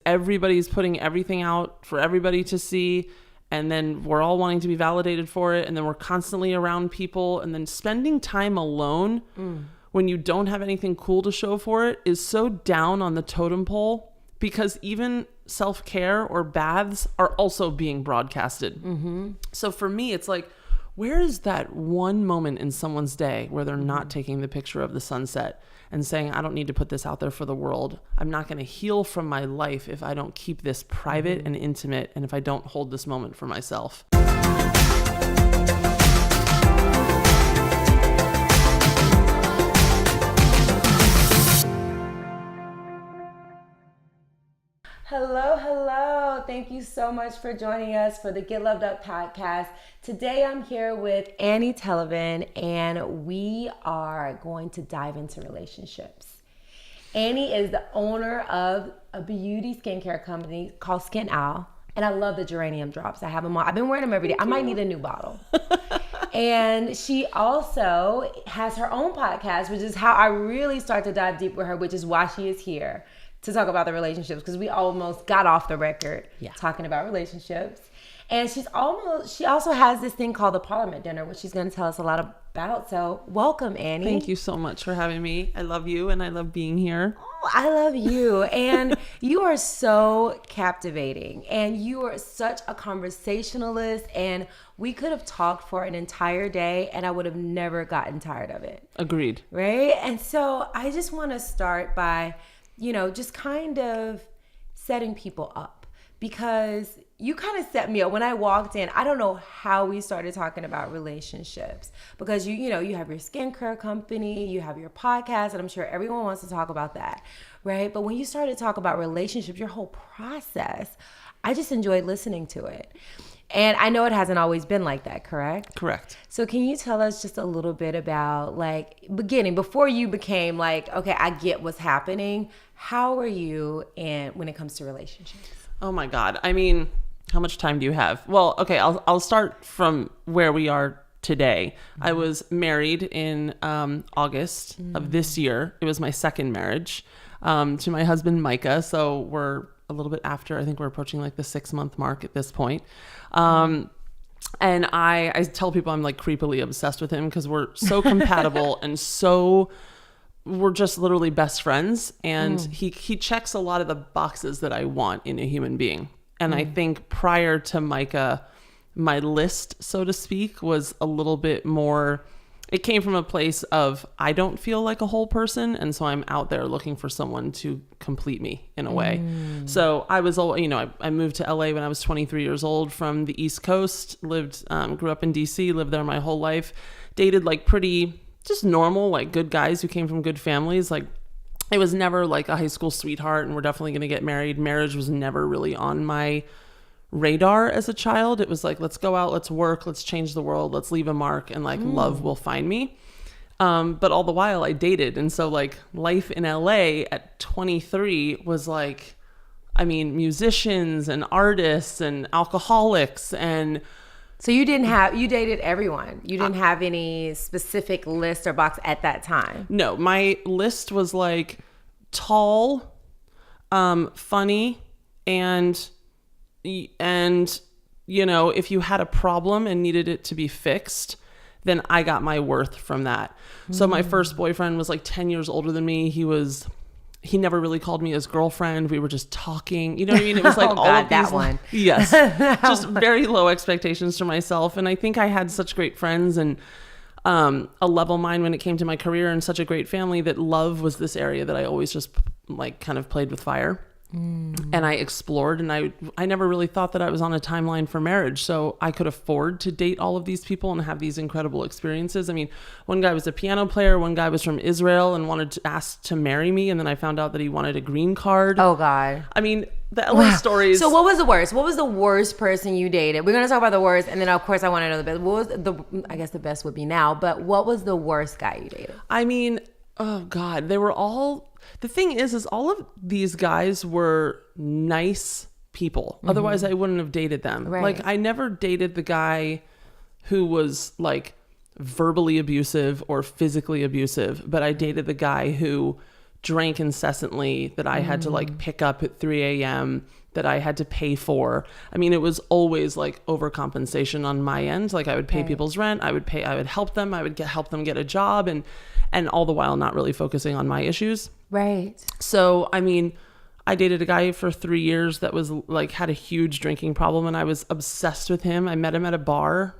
everybody's putting everything out for everybody to see. And then we're all wanting to be validated for it. And then we're constantly around people. And then spending time alone when you don't have anything cool to show for it is so down on the totem pole, because even self-care or baths are also being broadcasted. So for me, it's like, where is that one moment in someone's day where they're not taking the picture of the sunset and saying, I don't need to put this out there for the world. I'm not going to heal from my life if I don't keep this private and intimate, and if I don't hold this moment for myself. Hello, hello. Thank you so much for joining us for the Get Loved Up podcast. Today I'm here with Annie Tevelin, and we are going to dive into relationships. Annie is the owner of a beauty skincare company called SkinOwl, and I love the geranium drops. I have them on. I've been wearing them every day. I might need a new bottle. And she also has her own podcast, which is how I really start to dive deep with her, which is why she is here to talk about the relationships, because we almost got off the record talking about relationships. And she also has this thing called the Parliament Dinner, which she's going to tell us a lot about. So welcome, Annie. Thank you so much for having me. I love you, and I love being here. Oh, I love you. And you are so captivating, and you are such a conversationalist, and we could have talked for an entire day and I would have never gotten tired of it. Agreed. Right? And so I just want to start by, just kind of setting people up, because you kind of set me up when I walked in. I don't know how we started talking about relationships, because you have your skincare company, you have your podcast, and I'm sure everyone wants to talk about that, right? But when you started to talk about relationships, your whole process, I just enjoyed listening to it. And I know it hasn't always been like that, correct? Correct. So can you tell us just a little bit about, before you became okay, I get what's happening, how are you when it comes to relationships? Oh my God. I mean, how much time do you have? Well, okay, I'll start from where we are today. I was married in August of this year. It was my second marriage to my husband, Micah. So we're a little bit after. I think we're approaching the 6-month mark at this point. And I tell people I'm creepily obsessed with him, because we're so compatible and we're just literally best friends. And he checks a lot of the boxes that I want in a human being. And I think prior to Micah, my list, so to speak, was a little bit more, it came from a place of, I don't feel like a whole person. And so I'm out there looking for someone to complete me in a way. So I was, I moved to LA when I was 23 years old from the East Coast, grew up in DC, lived there my whole life, dated pretty just normal, good guys who came from good families. It was never a high school sweetheart and we're definitely going to get married. Marriage was never really on my radar as a child. It was let's go out, let's work, let's change the world, let's leave a mark, and love will find me. But all the while I dated. And so life in LA at 23 was musicians and artists and alcoholics. And so you dated everyone. You didn't have any specific list or box at that time. No, my list was tall, funny, and if you had a problem and needed it to be fixed, then I got my worth from that. So my first boyfriend was 10 years older than me. He never really called me his girlfriend. We were just talking. You know what I mean? It was all of these. That one. Yes. Just very low expectations for myself. And I think I had such great friends and a level mind when it came to my career, and such a great family, that love was this area that I always just kind of played with fire. And I explored, and I never really thought that I was on a timeline for marriage. So I could afford to date all of these people and have these incredible experiences. I mean, one guy was a piano player. One guy was from Israel and wanted to ask to marry me. And then I found out that he wanted a green card. Oh God. I mean, the LA stories. So what was the worst? What was the worst person you dated? We're going to talk about the worst. And then of course I want to know the best. What was I guess the best would be now, but what was the worst guy you dated? I mean, oh God, they were all... The thing is all of these guys were nice people. Otherwise I wouldn't have dated them. Right. I never dated the guy who was verbally abusive or physically abusive, but I dated the guy who drank incessantly, that I had to like pick up at 3 a.m., that I had to pay for. I mean, it was always like overcompensation on my end. Like I would pay people's rent, I would help them, help them get a job, and all the while not really focusing on my issues. Right. So, I mean, I dated a guy for 3 years that was like, had a huge drinking problem, and I was obsessed with him. I met him at a bar.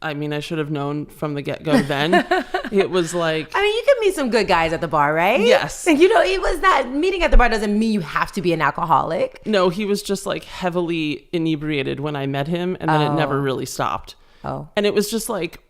I mean, I should have known from the get-go then. It was like... I mean, you can meet some good guys at the bar, right? Yes. You know, it was not... Meeting at the bar doesn't mean you have to be an alcoholic. No, he was just like heavily inebriated when I met him, and then it never really stopped. Oh. And it was just like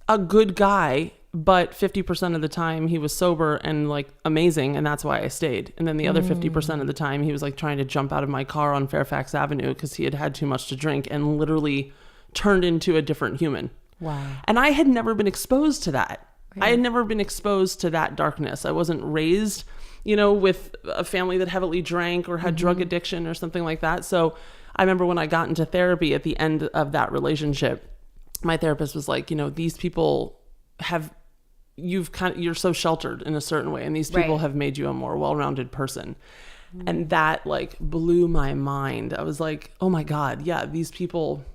a good guy, but 50% of the time he was sober and like amazing, and that's why I stayed. And then the other 50% of the time he was like trying to jump out of my car on Fairfax Avenue because he had had too much to drink and literally turned into a different human. Wow. And I had never been exposed to that. Right. I had never been exposed to that darkness. I wasn't raised, you know, with a family that heavily drank or had drug addiction or something like that. So I remember when I got into therapy at the end of that relationship, my therapist was like, you know, these people have, you're so sheltered in a certain way, and these people have made you a more well-rounded person. And that like blew my mind. I was like, oh my God, yeah, these people,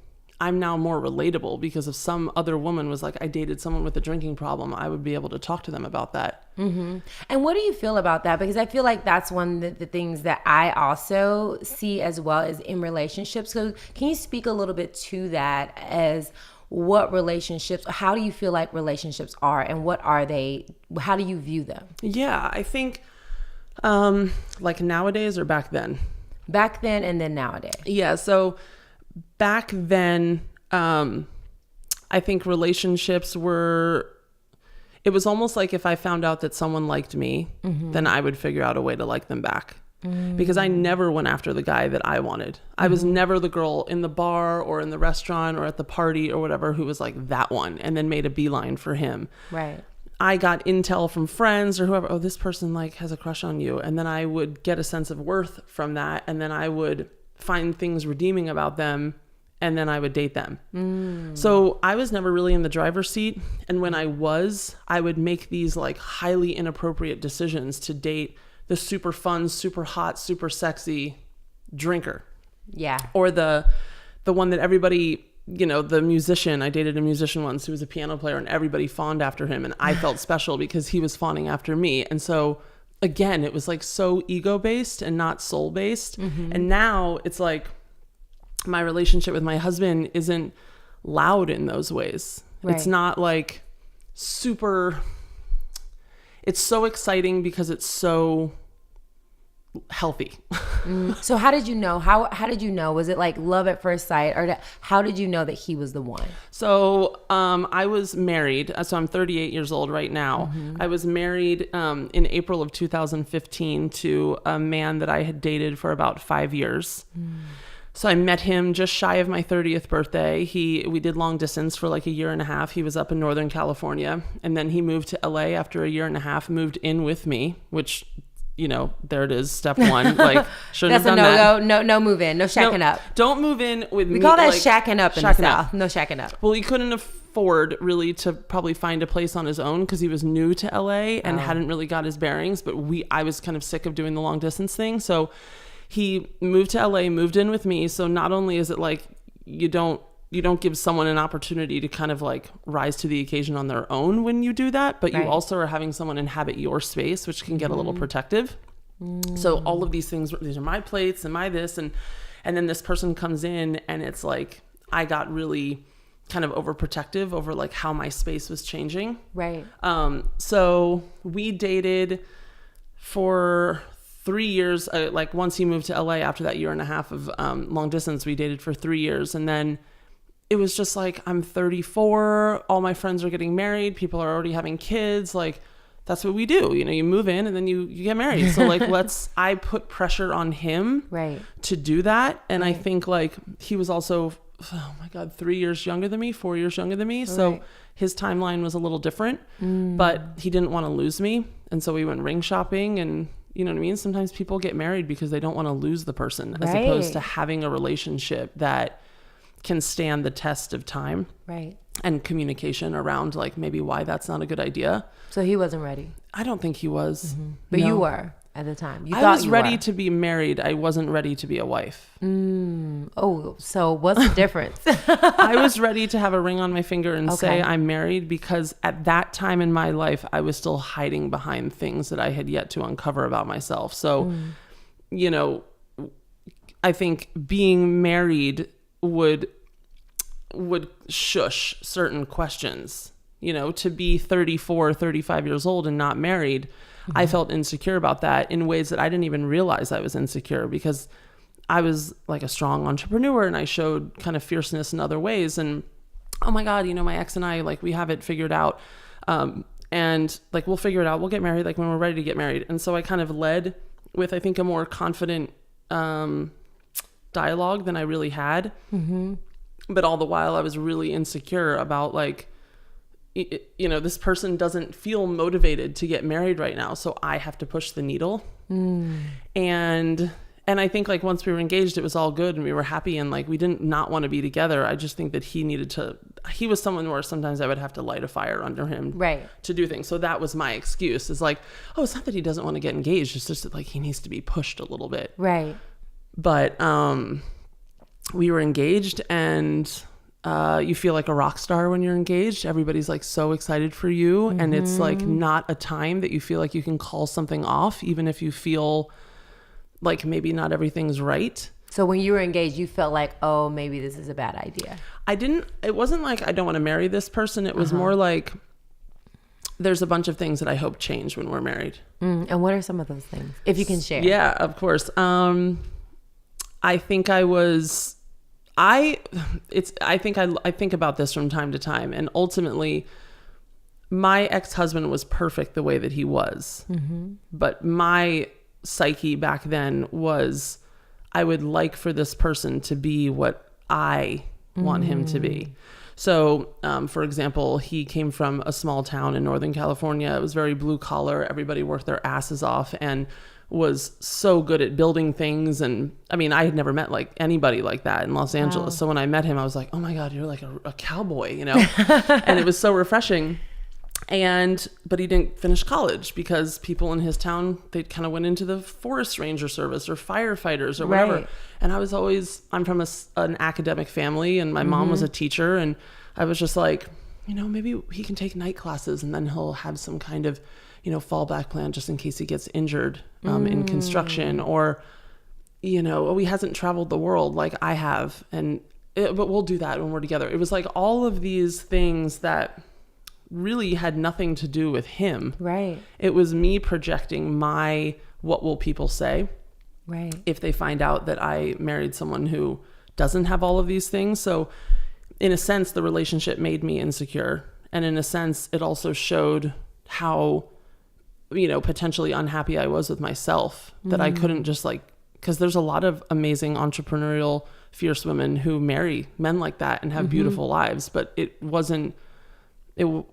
I'm now more relatable, because if some other woman was like, I dated someone with a drinking problem, I would be able to talk to them about that. Mm-hmm. And what do you feel about that? Because I feel like that's one of the things that I also see as well as in relationships. So can you speak a little bit to that, as what relationships, how do you feel like relationships are, and what are they? How do you view them? Yeah, I think like nowadays or back then? Back then and then nowadays. Yeah, so back then, I think relationships were, it was almost like if I found out that someone liked me, then I would figure out a way to like them back. Because I never went after the guy that I wanted. I was never the girl in the bar or in the restaurant or at the party or whatever who was like that one and then made a beeline for him. Right. I got intel from friends or whoever, oh, this person like has a crush on you. And then I would get a sense of worth from that. And then I would find things redeeming about them, and then I would date them. So I was never really in the driver's seat. And when I would make these like highly inappropriate decisions to date the super fun, super hot, super sexy drinker. Yeah. Or the one that everybody, you know, the musician. I dated a musician once who was a piano player, and everybody fawned after him, and I felt special because he was fawning after me. And so again, it was like so ego-based and not soul-based. And now it's like my relationship with my husband isn't loud in those ways. Right. It's not like super, it's so exciting because it's so healthy. So how did you know? How did you know? Was it like love at first sight, or how did you know that he was the one? So I was married. So I'm 38 years old right now. I was married in April of 2015 to a man that I had dated for about 5 years. So I met him just shy of my 30th birthday. We did long distance for like a year and a half. He was up in Northern California, and then he moved to LA after a year and a half, moved in with me, which, you know, there it is, step one. Like, shouldn't have done that. That's a no-go. No move in. No shacking up. Don't move in with me. We call that shacking up in the South. No shacking up. Well, he couldn't afford really to probably find a place on his own because he was new to LA and hadn't really got his bearings. But I was kind of sick of doing the long distance thing. So he moved to LA, moved in with me. So not only is it like you don't give someone an opportunity to kind of like rise to the occasion on their own when you do that, but you also are having someone inhabit your space, which can get a little protective. So all of these things, these are my plates and my this, and then this person comes in, and it's like I got really kind of overprotective over like how my space was changing. Right. So we dated for 3 years. Like once he moved to LA after that year and a half of long distance, we dated for 3 years, and then it was just like, I'm 34, all my friends are getting married, people are already having kids, like that's what we do. You know, you move in and then you get married. So like, I put pressure on him to do that. And I think like he was also, oh my God, 3 years younger than me, 4 years younger than me. So his timeline was a little different, but he didn't want to lose me. And so we went ring shopping, and you know what I mean? Sometimes people get married because they don't want to lose the person, as opposed to having a relationship that can stand the test of time. Right. And communication around like maybe why that's not a good idea. So he wasn't ready. I don't think he was. But No. you were at the time. You I thought was you ready were. to be married. I wasn't ready to be a wife. Oh, so what's the difference? I was ready to have a ring on my finger and say Okay. I'm married, because at that time in my life, I was still hiding behind things that I had yet to uncover about myself. So, you know, I think being married would shush certain questions. You know, to be 34, 35 years old and not married, I felt insecure about that in ways that I didn't even realize I was insecure, because I was like a strong entrepreneur and I showed kind of fierceness in other ways. And oh my God, you know, my ex and I, like, we have it figured out. And like, we'll figure it out. We'll get married like when we're ready to get married. And so I kind of led with, I think, a more confident dialogue than I really had. But all the while I was really insecure about like, you know, this person doesn't feel motivated to get married right now, so I have to push the needle. And I think like once we were engaged, it was all good and we were happy and like we didn't not want to be together. I just think that he was someone where sometimes I would have to light a fire under him to do things. So that was my excuse. It's like, oh, it's not that he doesn't want to get engaged. It's just that like he needs to be pushed a little bit. Right. But we were engaged, and you feel like a rock star when you're engaged. Everybody's like so excited for you. And it's like not a time that you feel like you can call something off, even if you feel like maybe not everything's right. So when you were engaged, you felt like, oh, maybe this is a bad idea. It wasn't like I don't want to marry this person. It was more like there's a bunch of things that I hope change when we're married. And what are some of those things, if you can share? Yeah, of course. I think I think about this from time to time, and ultimately my ex-husband was perfect the way that he was. But my psyche back then was, I would like for this person to be what I want him to be. So, for example, he came from a small town in Northern California. It was very blue collar. Everybody worked their asses off and was so good at building things. And I mean, I had never met like anybody like that in Los Angeles. So when I met him, I was like, oh my God, you're like a cowboy, you know? And it was so refreshing. But he didn't finish college because people in his town, they kind of went into the forest ranger service or firefighters or whatever. Right. And I'm from an academic family, and my mom was a teacher. And I was just like, you know, maybe he can take night classes and then he'll have some kind of, you know, fallback plan just in case he gets injured in construction, or, you know, he hasn't traveled the world like I have. But we'll do that when we're together. It was like all of these things that really had nothing to do with him. Right. It was me projecting my, what will people say? Right. If they find out that I married someone who doesn't have all of these things. So in a sense, the relationship made me insecure. And in a sense, it also showed how, you know, potentially unhappy I was with myself, that I couldn't just like, because there's a lot of amazing entrepreneurial, fierce women who marry men like that and have beautiful lives, but it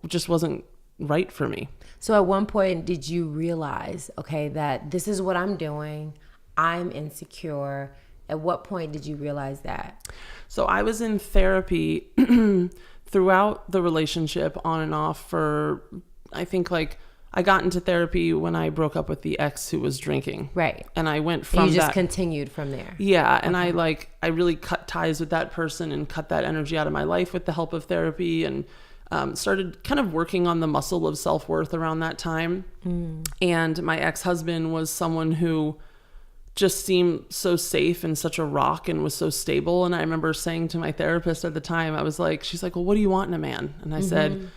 just wasn't right for me. So at one point, did you realize, okay, that this is what I'm doing, I'm insecure? At what point did you realize that? So I was in therapy throughout the relationship, on and off, for, I think, like, I got into therapy when I broke up with the ex who was drinking. Right. And I went from and you just that, continued from there. Yeah. And I really cut ties with that person and cut that energy out of my life with the help of therapy, and started kind of working on the muscle of self-worth around that time. And my ex-husband was someone who just seemed so safe and such a rock and was so stable. And I remember saying to my therapist at the time, I was like, she's like, well, what do you want in a man? And I said,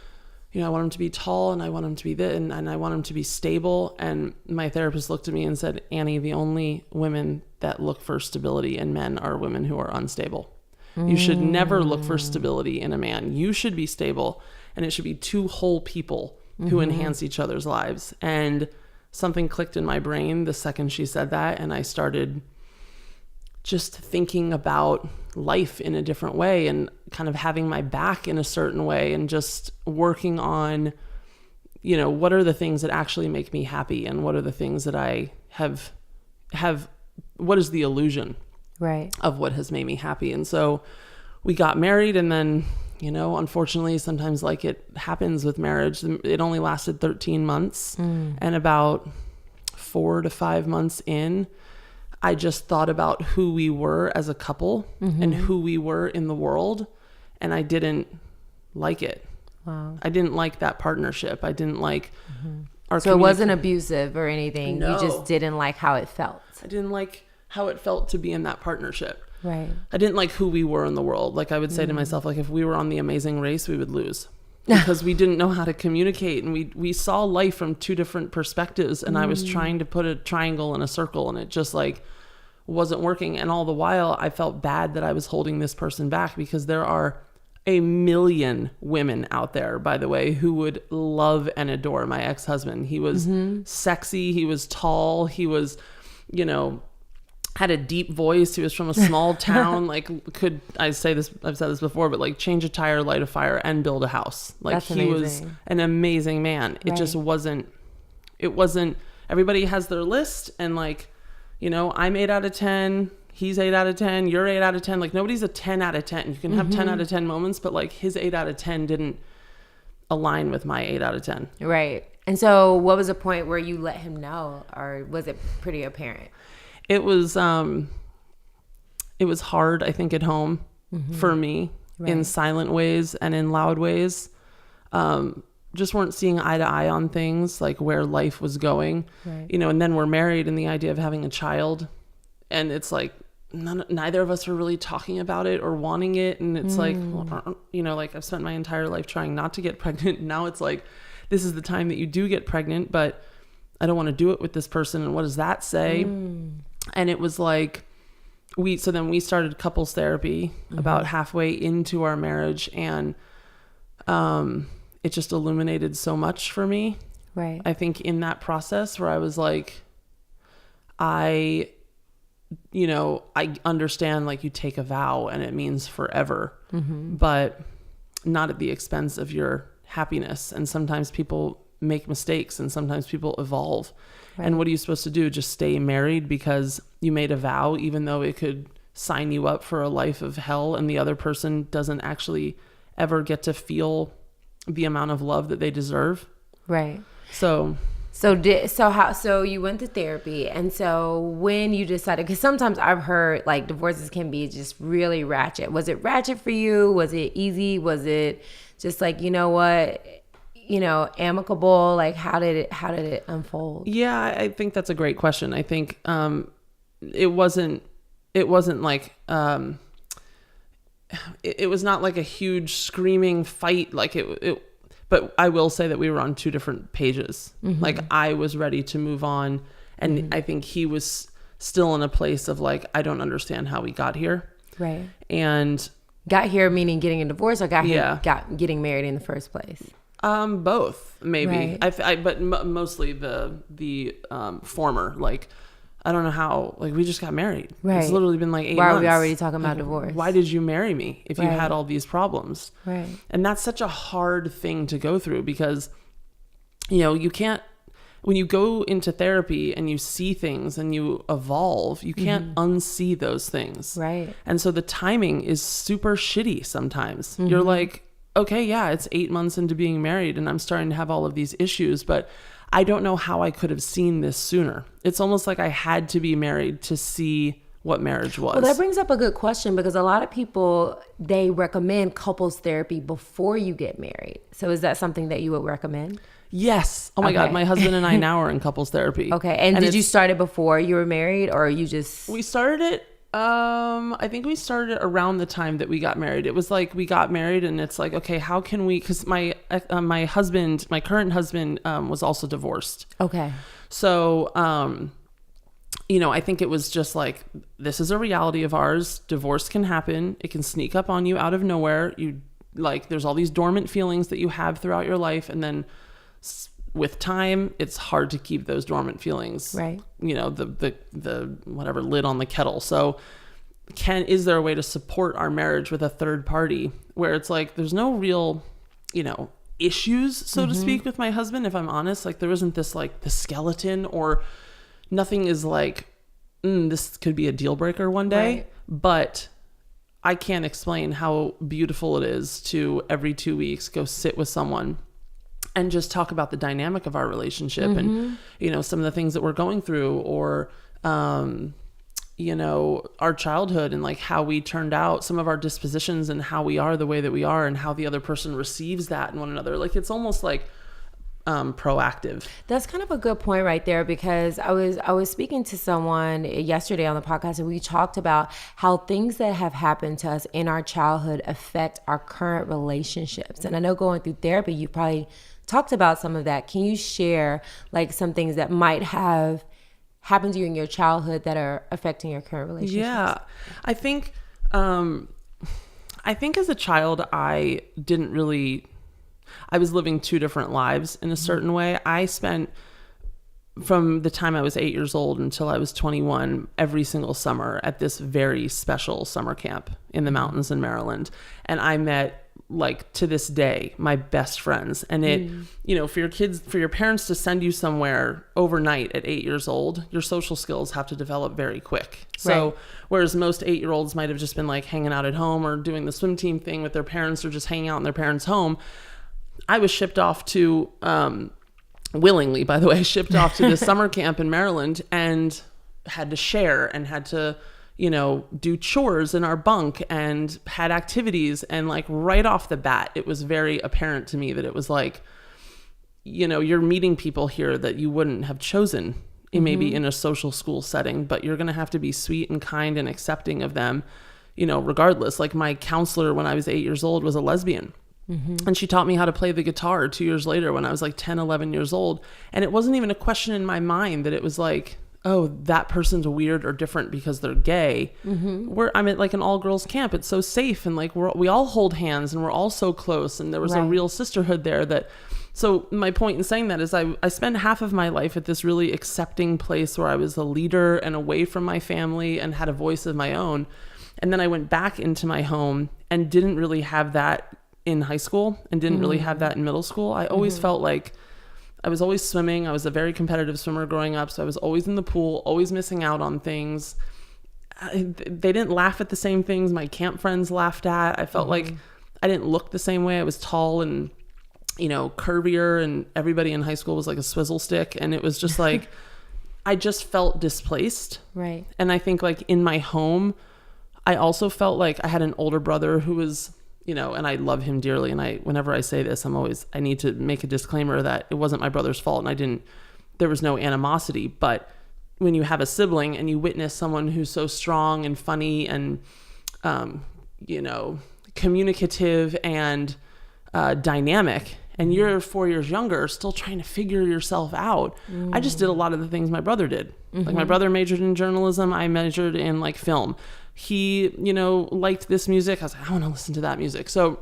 you know, I want him to be tall, and I want him to be this, and I want him to be stable. And my therapist looked at me and said, Annie, the only women that look for stability in men are women who are unstable. You should never look for stability in a man. You should be stable, and it should be two whole people who enhance each other's lives. And something clicked in my brain the second she said that, and I started just thinking about life in a different way, and kind of having my back in a certain way, and just working on, you know, what are the things that actually make me happy, and what are the things that I have what is the illusion Right. of what has made me happy. And so we got married, and then, you know, unfortunately, sometimes like it happens with marriage, it only lasted 13 months. And about 4 to 5 months in, I just thought about who we were as a couple and who we were in the world. And I didn't like it. Wow. I didn't like that partnership. I didn't like our So it wasn't abusive or anything. No. You just didn't like how it felt. I didn't like how it felt to be in that partnership. Right. I didn't like who we were in the world. Like I would say to myself, like if we were on The Amazing Race, we would lose because we didn't know how to communicate, and we saw life from two different perspectives. And I was trying to put a triangle in a circle, and it just like wasn't working. And all the while I felt bad that I was holding this person back, because there are a million women out there, by the way, who would love and adore my ex-husband. He was sexy. He was tall. He was, you know, had a deep voice. He was from a small town. Like, I've said this before, but like change a tire, light a fire, and build a house. Like, That's he was an amazing man. It just wasn't, everybody has their list, and like, you know, I'm 8 out of 10. He's 8 out of 10. You're 8 out of 10. Like, nobody's a 10 out of 10. You can have 10 out of 10 moments, but like his 8 out of 10 didn't align with my 8 out of 10. Right. And so what was the point where you let him know, or was it pretty apparent? It was hard, I think, at home for me, in silent ways and in loud ways. Just weren't seeing eye to eye on things, like where life was going, you know, and then we're married, and the idea of having a child, and it's like, neither of us were really talking about it or wanting it. And it's like, well, you know, like I've spent my entire life trying not to get pregnant. Now it's like, this is the time that you do get pregnant, but I don't want to do it with this person. And what does that say? And it was like, so then we started couples therapy about halfway into our marriage. And, it just illuminated so much for me. Right. I think in that process where I was like, I understand, like, you take a vow and it means forever, but not at the expense of your happiness. And sometimes people make mistakes, and sometimes people evolve. And what are you supposed to do? Just stay married because you made a vow, even though it could sign you up for a life of hell, and the other person doesn't actually ever get to feel the amount of love that they deserve. Right. So you went to therapy, and so when you decided, because sometimes I've heard like divorces can be just really ratchet. Was it ratchet for you? Was it easy? Was it just like, you know what, you know, amicable? Like, how did it unfold? Yeah, I think that's a great question. I think it wasn't like it was not like a huge screaming fight, like it but I will say that we were on two different pages. Like, I was ready to move on, and I think he was still in a place of like, I don't understand how we got here. Right. And got here meaning getting a divorce, or getting married in the first place? Both, maybe. Right. But mostly the former. Like, I don't know how, like, we just got married. Right. It's literally been like 8 months. Why are we already talking about divorce? Why did you marry me if you had all these problems? Right. And that's such a hard thing to go through, because, you know, you can't, when you go into therapy and you see things and you evolve, you can't unsee those things. Right. And so the timing is super shitty sometimes. You're like, okay, yeah, it's 8 months into being married and I'm starting to have all of these issues, but I don't know how I could have seen this sooner. It's almost like I had to be married to see what marriage was. Well, that brings up a good question, because a lot of people, they recommend couples therapy before you get married. So is that something that you would recommend? Yes. Oh my God. My husband and I now are in couples therapy. Okay. And did you start it before you were married, or you just... We started it. I think we started it around the time that we got married. It was like we got married, and it's like, okay, how can we? Because my current husband, was also divorced. Okay. So, you know, I think it was just like, this is a reality of ours. Divorce can happen. It can sneak up on you out of nowhere. There's all these dormant feelings that you have throughout your life, and then with time, it's hard to keep those dormant feelings, right? You know, the whatever lid on the kettle. So is there a way to support our marriage with a third party where it's like, there's no real, you know, issues, so to speak, with my husband, if I'm honest. Like, there isn't this, like, the skeleton, or nothing is like, this could be a deal breaker one day. Right. But I can't explain how beautiful it is to every 2 weeks go sit with someone and just talk about the dynamic of our relationship and, some of the things that we're going through, or, our childhood and like how we turned out, some of our dispositions and how we are the way that we are, and how the other person receives that in one another. Like, it's almost like proactive. That's kind of a good point right there, because I was speaking to someone yesterday on the podcast, and we talked about how things that have happened to us in our childhood affect our current relationships. And I know going through therapy, you probably talked about some of that. Can you share like some things that might have happened to you in your childhood that are affecting your current relationships? Yeah, I think as a child, I was living two different lives in a certain way. I spent, from the time I was 8 years old until I was 21, every single summer at this very special summer camp in the mountains in Maryland. And I met, like, to this day, my best friends. And it, for your parents to send you somewhere overnight at 8 years old, your social skills have to develop very quick. So whereas most 8-year-olds might have just been like hanging out at home or doing the swim team thing with their parents, or just hanging out in their parents' home, I was shipped off to, willingly, by the way, shipped off to this summer camp in Maryland, and had to share and had to, do chores in our bunk and had activities. And like right off the bat, it was very apparent to me that it was like, you're meeting people here that you wouldn't have chosen maybe in a social school setting, but you're going to have to be sweet and kind and accepting of them, regardless. Like, my counselor when I was 8 years old was a lesbian. And she taught me how to play the guitar 2 years later when I was like 10, 11 years old. And it wasn't even a question in my mind that it was like, oh, that person's weird or different because they're gay. I'm at like an all girls camp. It's so safe. And like, we all hold hands and we're all so close. And there was a real sisterhood there so my point in saying that is I spent half of my life at this really accepting place where I was a leader and away from my family and had a voice of my own. And then I went back into my home and didn't really have that in high school, and didn't really have that in middle school. I always felt like I was always swimming. I was a very competitive swimmer growing up. So I was always in the pool, always missing out on things. They didn't laugh at the same things my camp friends laughed at. I felt like I didn't look the same way. I was tall and, curvier, and everybody in high school was like a swizzle stick. And it was just like, I just felt displaced. Right. And I think like in my home, I also felt like I had an older brother who was, and I love him dearly. And whenever I say this, I need to make a disclaimer that it wasn't my brother's fault. And there was no animosity. But when you have a sibling and you witness someone who's so strong and funny and, communicative and dynamic, and you're 4 years younger, still trying to figure yourself out. I just did a lot of the things my brother did. Like, my brother majored in journalism. I majored in like film. He, liked this music. I was like, I want to listen to that music. So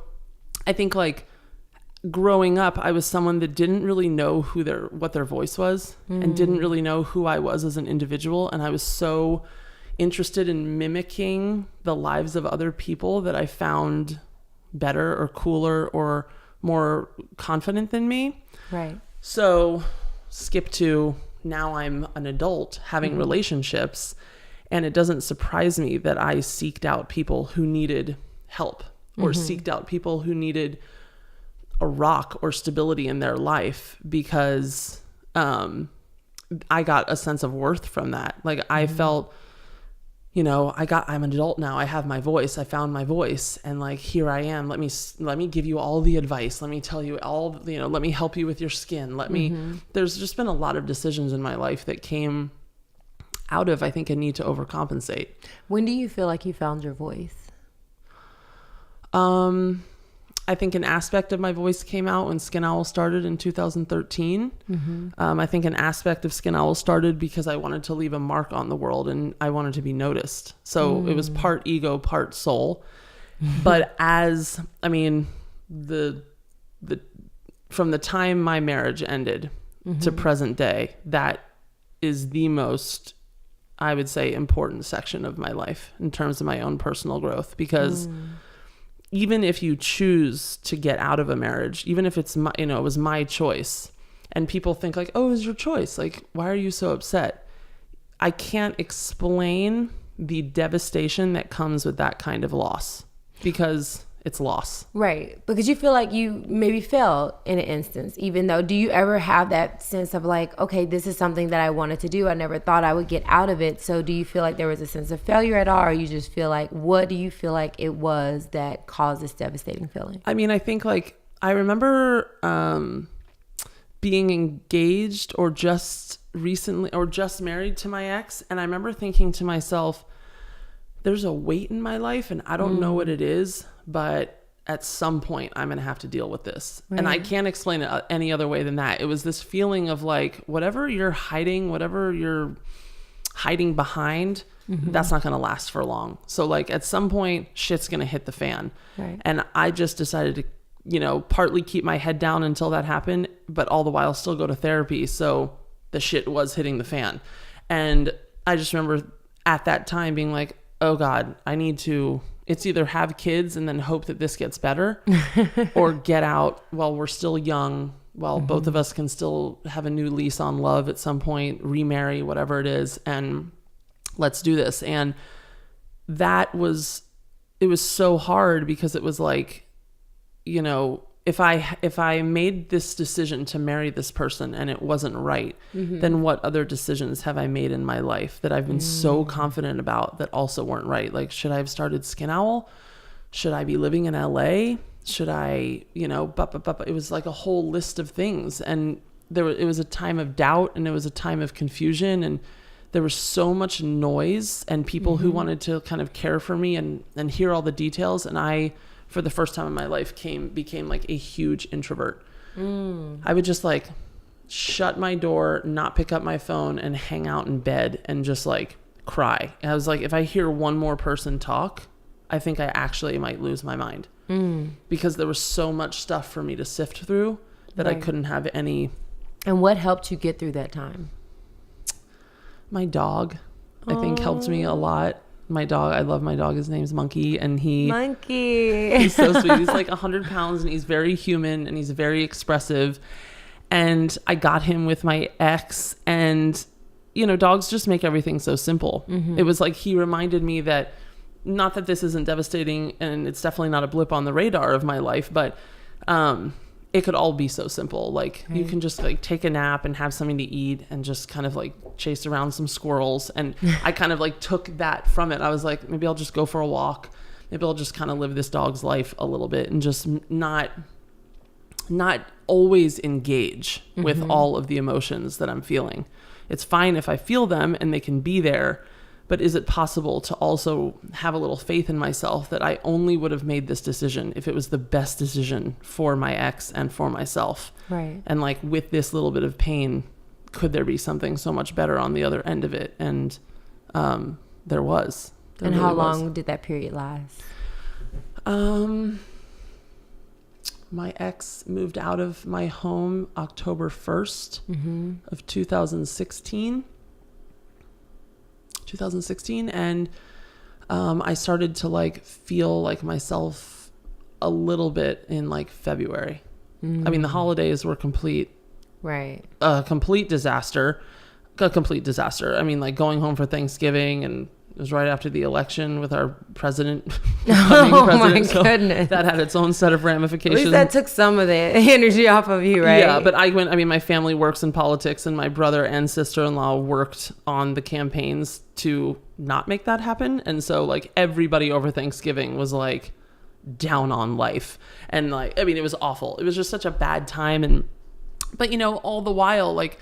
I think like growing up, I was someone that didn't really know what their voice was, and didn't really know who I was as an individual. And I was so interested in mimicking the lives of other people that I found better or cooler or more confident than me. Right. So skip to now I'm an adult having relationships. And it doesn't surprise me that I seeked out people who needed help, or seeked out people who needed a rock or stability in their life, because I got a sense of worth from that. Like, I felt, I'm an adult now. I have my voice. I found my voice, and like, here I am. Let me give you all the advice. Let me tell you all, let me help you with your skin. There's just been a lot of decisions in my life that came out of, I think, a need to overcompensate. When do you feel like you found your voice? I think an aspect of my voice came out when SkinOwl started in 2013. I think an aspect of SkinOwl started because I wanted to leave a mark on the world, and I wanted to be noticed. So it was part ego, part soul. But from the time my marriage ended to present day, that is the most, I would say, important section of my life in terms of my own personal growth. Because even if you choose to get out of a marriage, even if it's it was my choice, and people think like, oh, it was your choice, like, why are you so upset? I can't explain the devastation that comes with that kind of loss, because it's loss. Right. Because you feel like you maybe failed in an instance, even though, do you ever have that sense of like, okay, this is something that I wanted to do. I never thought I would get out of it. So do you feel like there was a sense of failure at all? Or you just feel like, what do you feel like it was that caused this devastating feeling? I mean, I think like, I remember being engaged or just recently or just married to my ex. And I remember thinking to myself, there's a weight in my life and I don't know what it is, but at some point I'm going to have to deal with this. Right. And I can't explain it any other way than that. It was this feeling of like, whatever you're hiding behind, that's not going to last for long. So like at some point shit's going to hit the fan. Right. And I just decided to, you know, partly keep my head down until that happened, but all the while still go to therapy. So the shit was hitting the fan. And I just remember at that time being like, oh God, it's either have kids and then hope that this gets better or get out while we're still young, while both of us can still have a new lease on love at some point, remarry, whatever it is, and let's do this. And it was so hard because it was like, you know, if I made this decision to marry this person and it wasn't right, then what other decisions have I made in my life that I've been so confident about that also weren't right? Like, should I have started SkinOwl? Should I be living in LA? Should I, you know, it was like a whole list of things. And it was a time of doubt and it was a time of confusion, and there was so much noise and people who wanted to kind of care for me and hear all the details. And I, for the first time in my life, became like a huge introvert. I would just like shut my door, not pick up my phone, and hang out in bed and just like cry. And I was like, if I hear one more person talk, I think I actually might lose my mind, because there was so much stuff for me to sift through that I couldn't have any. And what helped you get through that time? My dog, I think, helped me a lot. My dog, I love my dog. His name's Monkey, and he's so sweet. He's like 100 pounds and he's very human and he's very expressive. And I got him with my ex, and, you know, dogs just make everything so simple. It was like, he reminded me that, not that this isn't devastating and it's definitely not a blip on the radar of my life, but, it could all be so simple. Like you can just like take a nap and have something to eat and just kind of like chase around some squirrels. And I kind of like took that from it. I was like, maybe I'll just go for a walk. Maybe I'll just kind of live this dog's life a little bit and just not always engage with all of the emotions that I'm feeling. It's fine if I feel them and they can be there, but is it possible to also have a little faith in myself that I only would have made this decision if it was the best decision for my ex and for myself? Right. And like, with this little bit of pain, could there be something so much better on the other end of it? And there was. And how long did that period last? My ex moved out of my home October 1st of 2016. And I started to like feel like myself a little bit in like February. I mean, the holidays were complete disaster. I mean, like going home for Thanksgiving, and it was right after the election with our president. My goodness. That had its own set of ramifications. At least that took some of the energy off of you, right? Yeah, but my family works in politics, and my brother and sister-in-law worked on the campaigns to not make that happen. And so like everybody over Thanksgiving was like down on life. And like, I mean, it was awful. It was just such a bad time. But you know, all the while, like,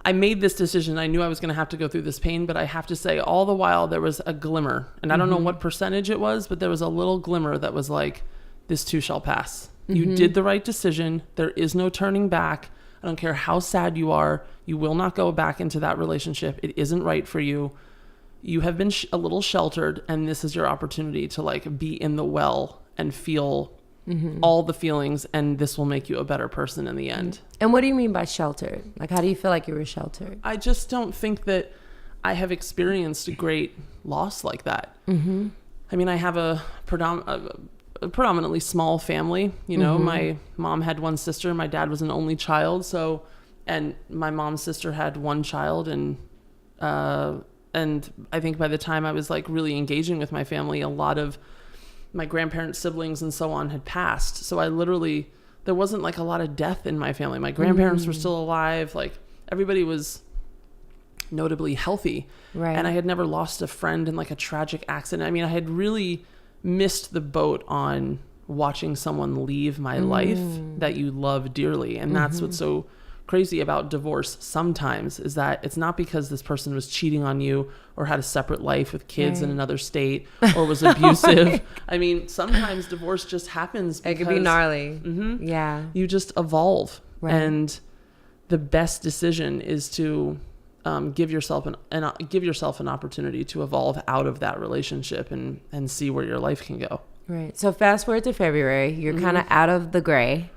I made this decision. I knew I was going to have to go through this pain, but I have to say, all the while there was a glimmer, and I don't know what percentage it was, but there was a little glimmer that was like, this too shall pass. You did the right decision. There is no turning back. I don't care how sad you are. You will not go back into that relationship. It isn't right for you. You have been a little sheltered, and this is your opportunity to like be in the well and feel all the feelings, and this will make you a better person in the end. And what do you mean by sheltered? Like, how do you feel like you were sheltered? I just don't think that I have experienced a great loss like that. I mean, I have a predominantly small family. You know, my mom had one sister. My dad was an only child. And my mom's sister had one child, and and I think by the time I was like really engaging with my family, a lot of my grandparents, siblings, and so on had passed. So there wasn't like a lot of death in my family. My grandparents were still alive. Like everybody was notably healthy. Right. And I had never lost a friend in like a tragic accident. I mean, I had really missed the boat on watching someone leave my life that you love dearly. And that's what's so crazy about divorce sometimes, is that it's not because this person was cheating on you or had a separate life with kids in another state or was abusive. Right. I mean, sometimes divorce just happens because it could be gnarly. Yeah. You just evolve. Right. And the best decision is to give yourself an opportunity to evolve out of that relationship and see where your life can go. Right. So fast forward to February, you're kind of out of the gray.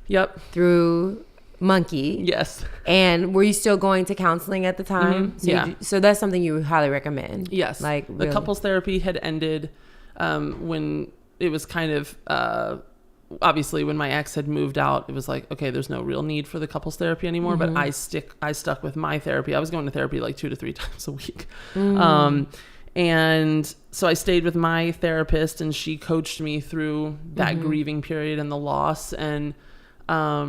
Yep. Through Monkey. Yes. And were you still going to counseling at the time? So yeah. So that's something you would highly recommend. Yes. Like the couples therapy had ended when it was kind of obviously when my ex had moved out. It was like, okay, there's no real need for the couples therapy anymore. But I stuck with my therapy. I was going to therapy like 2 to 3 times a week. And so I stayed with my therapist, and she coached me through that grieving period and the loss. And I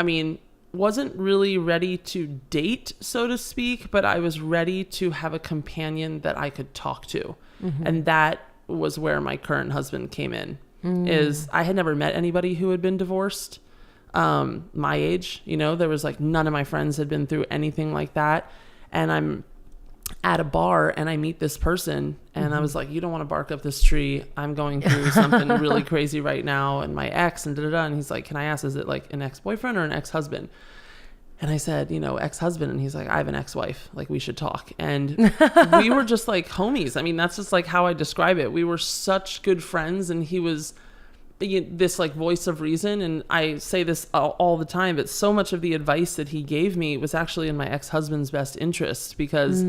mean, wasn't really ready to date, so to speak, but I was ready to have a companion that I could talk to. And that was where my current husband came in. Is I had never met anybody who had been divorced, my age, there was like none of my friends had been through anything like that. And I'm at a bar and I meet this person, and I was like, you don't want to bark up this tree. I'm going through something really crazy right now. And my ex and and he's like, can I ask, is it like an ex-boyfriend or an ex-husband? And I said, ex-husband. And he's like, I have an ex-wife. Like, we should talk. And we were just like homies. I mean, that's just like how I describe it. We were such good friends, and he was this like voice of reason. And I say this all the time, but so much of the advice that he gave me was actually in my ex-husband's best interest, because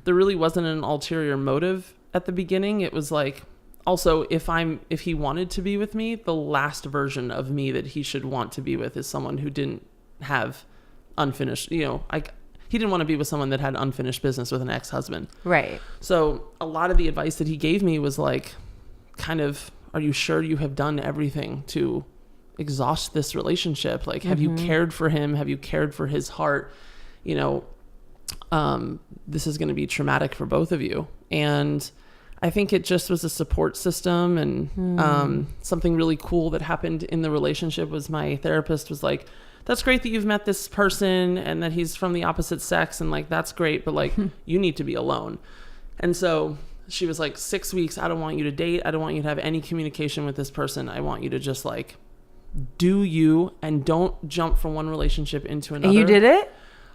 there really wasn't an ulterior motive at the beginning. It was like, also, if he wanted to be with me, the last version of me that he should want to be with is someone who didn't have unfinished, he didn't want to be with someone that had unfinished business with an ex-husband. Right. So a lot of the advice that he gave me was like, kind of, are you sure you have done everything to exhaust this relationship? Like, have you cared for him? Have you cared for his heart? This is going to be traumatic for both of you. And I think it just was a support system. And something really cool that happened in the relationship was my therapist was like, that's great that you've met this person and that he's from the opposite sex, and like, that's great, but like, you need to be alone. And so she was like, 6 weeks, I don't want you to date. I don't want you to have any communication with this person. I want you to just like do you, and don't jump from one relationship into another. And you did it?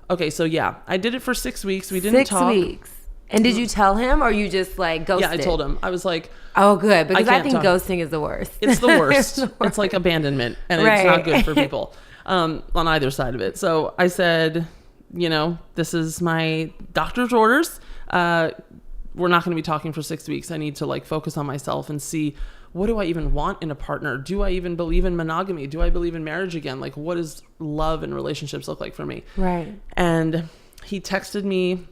Okay, so yeah, I did it for 6 weeks. We didn't talk. 6 weeks. And did you tell him, or you just like ghosted? Yeah, I told him. I was like, oh, good, because I think talk. Ghosting is the worst. It's the worst. It's like abandonment, and it's not good for people on either side of it. So I said, this is my doctor's orders. We're not going to be talking for 6 weeks. I need to like focus on myself and see, what do I even want in a partner? Do I even believe in monogamy? Do I believe in marriage again? Like, what does love and relationships look like for me? Right. And he texted me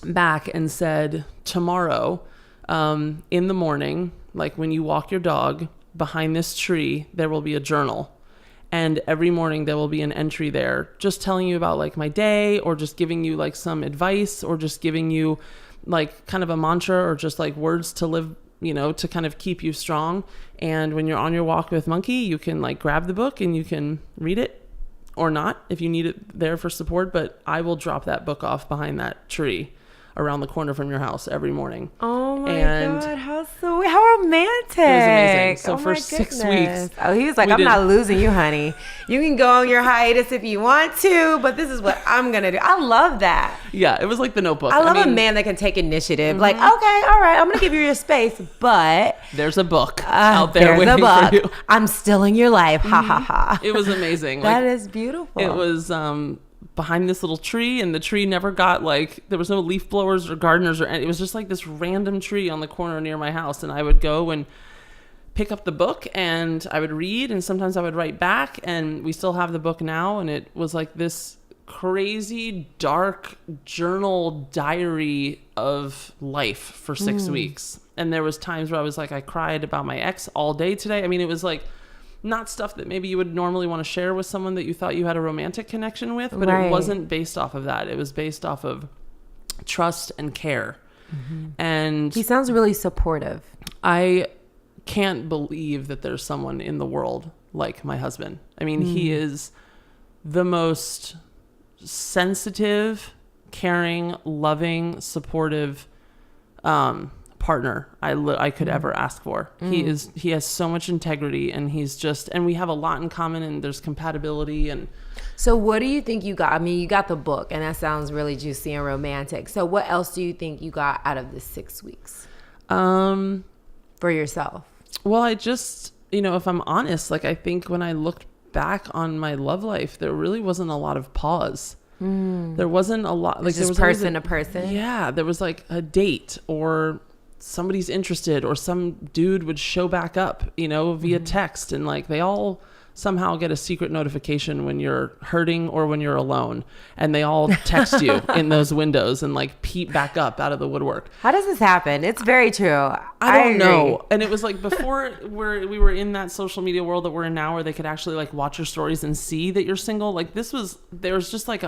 back and said, tomorrow, in the morning, like when you walk your dog, behind this tree, there will be a journal. And every morning there will be an entry there just telling you about like my day, or just giving you like some advice, or just giving you like kind of a mantra, or just like words to live, to kind of keep you strong. And when you're on your walk with Monkey, you can like grab the book and you can read it or not if you need it there for support. But I will drop that book off behind that tree around the corner from your house every morning. Oh my God, how sweet, how romantic. It was amazing. So for 6 weeks. Oh, he was like, I'm not losing you, honey. You can go on your hiatus if you want to, but this is what I'm going to do. I love that. Yeah, it was like the Notebook. I love a man that can take initiative. Like, okay, all right, I'm going to give you your space, but there's a book out there waiting for you. I'm still in your life. Ha ha ha. It was amazing. That is beautiful. It was behind this little tree, and the tree never got like, there was no leaf blowers or gardeners, or it was just like this random tree on the corner near my house. And I would go and pick up the book, and I would read, and sometimes I would write back, and we still have the book now. And it was like this crazy dark journal diary of life for 6 weeks. And there was times where I was like, I cried about my ex all day today. I mean, it was like not stuff that maybe you would normally want to share with someone that you thought you had a romantic connection with, but it wasn't based off of that. It was based off of trust and care. And he sounds really supportive. I can't believe that there's someone in the world like my husband. I mean, he is the most sensitive, caring, loving, supportive partner I could ever ask for. He has so much integrity, and and we have a lot in common, and there's compatibility. And so what do you think you got? I mean, you got the book, and that sounds really juicy and romantic. So what else do you think you got out of this 6 weeks for yourself? Well, I just, if I'm honest, like I think when I looked back on my love life, there really wasn't a lot of pause. There wasn't a lot, like there was person to person. Yeah, there was like a date, or somebody's interested, or some dude would show back up, via text, and like they all somehow get a secret notification when you're hurting or when you're alone, and they all text you in those windows and like peep back up out of the woodwork. How does this happen? It's very true. I don't know. And it was like before we were in that social media world that we're in now, where they could actually like watch your stories and see that you're single. Like there was just like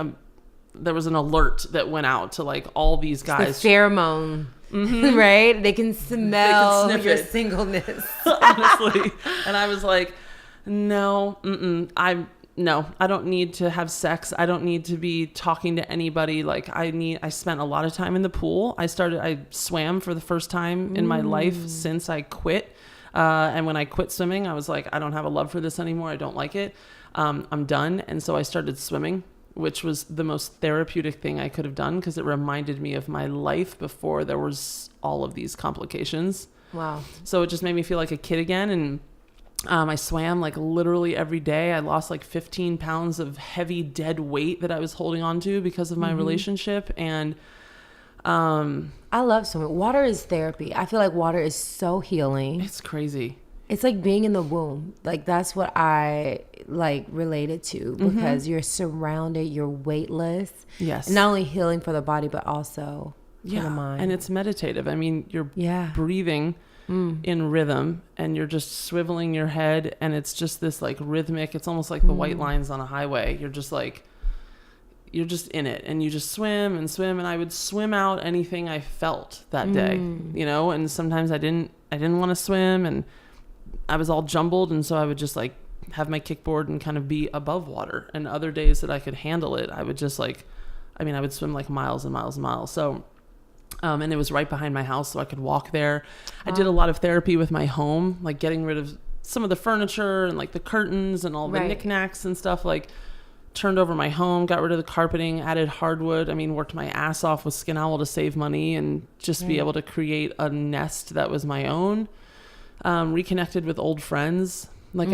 there was an alert that went out to like all these guys. The pheromone. Right? They can smell your singleness. Honestly. And I was like, no, I don't need to have sex. I don't need to be talking to anybody. Like I spent a lot of time in the pool. I swam for the first time in my life since I quit. And when I quit swimming, I was like, I don't have a love for this anymore. I don't like it. I'm done. And so I started swimming, which was the most therapeutic thing I could have done, because it reminded me of my life before there was all of these complications. Wow. So it just made me feel like a kid again. And I swam like literally every day. I lost like 15 pounds of heavy dead weight that I was holding on to because of my relationship. And I love swimming. Water is therapy. I feel like water is so healing. It's crazy. It's like being in the womb. Like that's what I like related to, because you're surrounded, you're weightless. Yes. And not only healing for the body, but also for the mind. And it's meditative. I mean, you're breathing in rhythm, and you're just swiveling your head, and it's just this like rhythmic, it's almost like the white lines on a highway. You're just in it, and you just swim and swim. And I would swim out anything I felt that day, and sometimes I didn't want to swim, and I was all jumbled, and so I would just like have my kickboard and kind of be above water. And other days that I could handle it, I would just I would swim like miles and miles and miles. So and it was right behind my house, so I could walk there. I did a lot of therapy with my home, like getting rid of some of the furniture and like the curtains and all the knickknacks and stuff. Like turned over my home, got rid of the carpeting, added hardwood. I mean, worked my ass off with SkinOwl to save money and just be able to create a nest that was my own. Reconnected with old friends. Like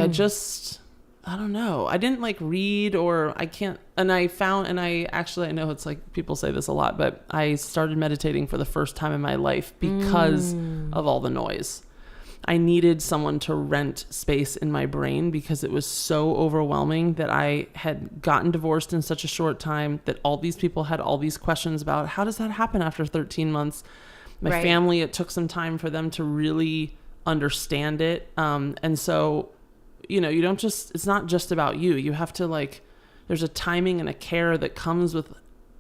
I don't know. I didn't like read, or I can't. And I know it's like people say this a lot, but I started meditating for the first time in my life because of all the noise. I needed someone to rent space in my brain, because it was so overwhelming that I had gotten divorced in such a short time, that all these people had all these questions about how does that happen after 13 months? My family, it took some time for them to really understand it. And so, you don't it's not just about you. You have to there's a timing and a care that comes with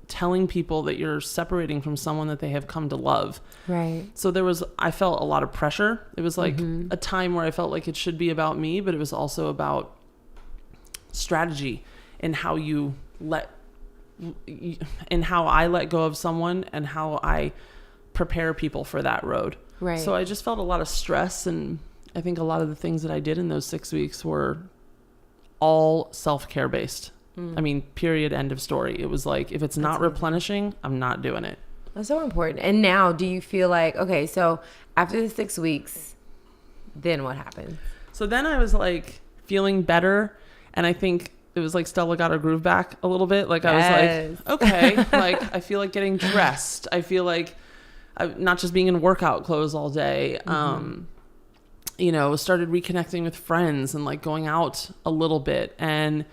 telling people that you're separating from someone that they have come to love. Right. So I felt a lot of pressure. It was like a time where I felt like it should be about me, but it was also about strategy and how how I let go of someone and how I prepare people for that road. Right. So I just felt a lot of stress, and I think a lot of the things that I did in those 6 weeks were all self-care based. I mean, period, end of story. It was like, if it's not replenishing, I'm not doing it. That's so important. And now, do you feel like, okay, so after the 6 weeks, then what happened? So then I was like feeling better, and I think it was like Stella got her groove back a little bit. Like I was like, okay, like I feel like getting dressed. I feel like not just being in workout clothes all day. Started reconnecting with friends and like going out a little bit. And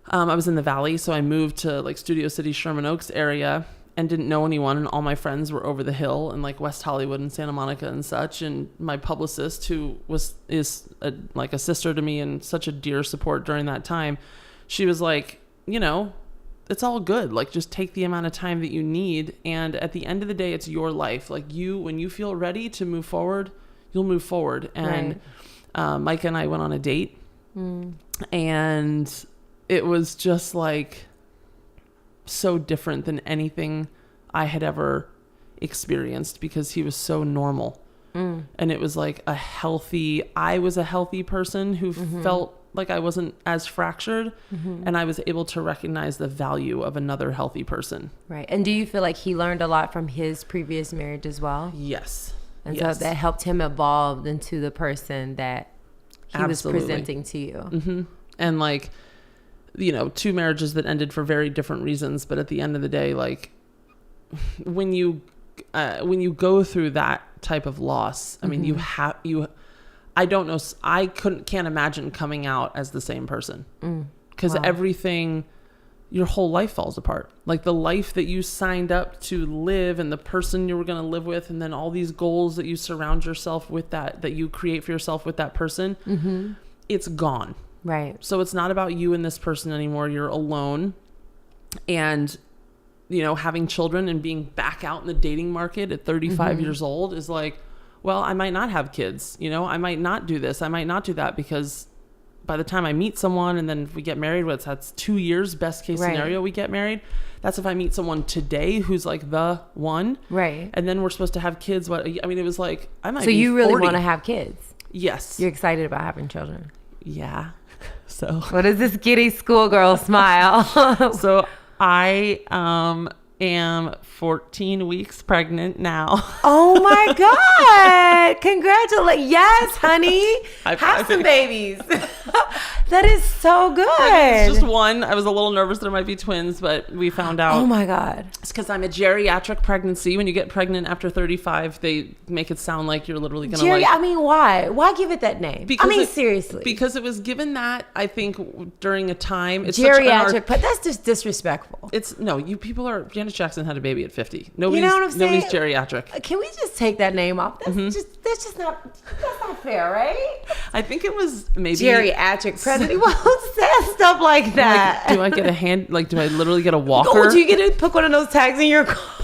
I was in the Valley, so I moved to like Studio City, Sherman Oaks area, and didn't know anyone, and all my friends were over the hill in like West Hollywood and Santa Monica and such. And my publicist, who is like a sister to me and such a dear support during that time, she was like, you know, it's all good. Like, just take the amount of time that you need, and at the end of the day, it's your life. Like, when you feel ready to move forward, you'll move forward. And Micah and I went on a date, and it was just like so different than anything I had ever experienced, because he was so normal. And it was like I was a healthy person who felt like I wasn't as fractured, and I was able to recognize the value of another healthy person. Right. And do you feel like he learned a lot from his previous marriage as well? Yes. And so that helped him evolve into the person that he was presenting to you. And like, you know, 2 marriages that ended for very different reasons, but at the end of the day, like, when you go through that type of loss, I mean, I don't know, can't imagine coming out as the same person, because everything, your whole life falls apart. Like, the life that you signed up to live, and the person you were going to live with, and then all these goals that you surround yourself with, that you create for yourself with that person, it's gone. Right. So it's not about you and this person anymore. You're alone. And, you know, having children and being back out in the dating market at 35 years old is like, well, I might not have kids. You know, I might not do this. I might not do that, because by the time I meet someone, and then if we get married, that's 2 years, best case scenario, we get married. That's if I meet someone today who's like the one. Right. And then we're supposed to have kids. I mean, it was like, I might be 40. So you really want to have kids? Yes. You're excited about having children? Yeah. So what is this giddy schoolgirl smile? So I am 14 weeks pregnant now. Oh my God. Congratulations. Yes, honey. Have some babies. That is so good. It's just one. I was a little nervous that it might be twins, but we found out. Oh my God. It's because I'm a geriatric pregnancy. When you get pregnant after 35, they make it sound like you're literally going to I mean, why? Why give it that name? Seriously. Because it was given that, I think, during a time. It's geriatric, but that's just disrespectful. Janet Jackson had a baby at 50. Nobody's geriatric. Can we just take that name off? That's not fair, right? I think it was maybe geriatric pregnancy. Well, say stuff like that. Like, do I get a hand? Like, do I literally get a walker? Do you get to put one of those tags in your car?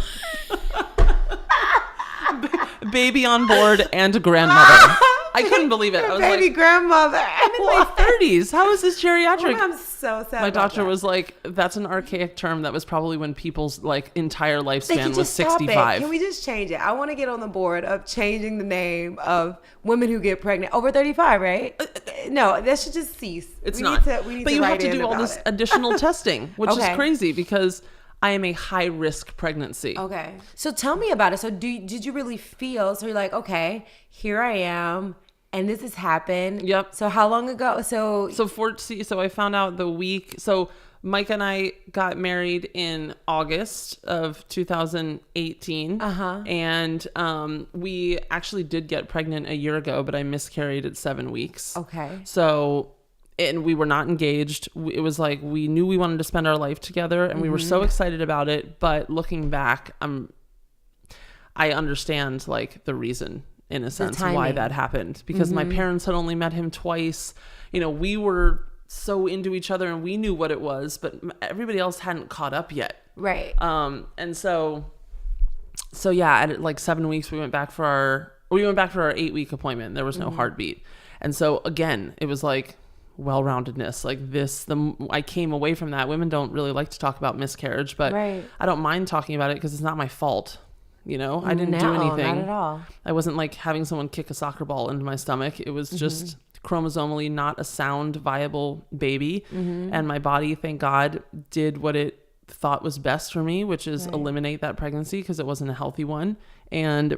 Baby on board and grandmother. I couldn't believe it. I was baby grandmother. I'm in my 30s. How is this geriatric? Oh, I'm so sad. My doctor was like, that's an archaic term. That was probably when people's like entire lifespan was 65. Can we just change it? I want to get on the board of changing the name of women who get pregnant over 35, right? No, that should just cease. It's not. But you have to do all this additional testing, which is crazy, because I am a high risk pregnancy. Okay. So tell me about it. So did you really feel, so you're like, okay, here I am, and this has happened. Yep. So how long ago? So I found out the week. So Mike and I got married in August of 2018. And we actually did get pregnant a year ago, but I miscarried at 7 weeks. Okay. So, and we were not engaged. It was like, we knew we wanted to spend our life together, and we were so excited about it. But looking back, I understand like the reason, in a sense, why that happened, because my parents had only met him twice. You know, we were so into each other, and we knew what it was, but everybody else hadn't caught up yet. Right. And so yeah, at like 7 weeks, we went back for our 8-week appointment. There was no heartbeat. And so again, it was like well-roundedness, like this, I came away from that. Women don't really like to talk about miscarriage, but I don't mind talking about it, because it's not my fault. You know, I didn't do anything. Not at all. I wasn't like having someone kick a soccer ball into my stomach. It was just chromosomally not a sound, viable baby. And my body, thank God, did what it thought was best for me, which is eliminate that pregnancy, because it wasn't a healthy one. And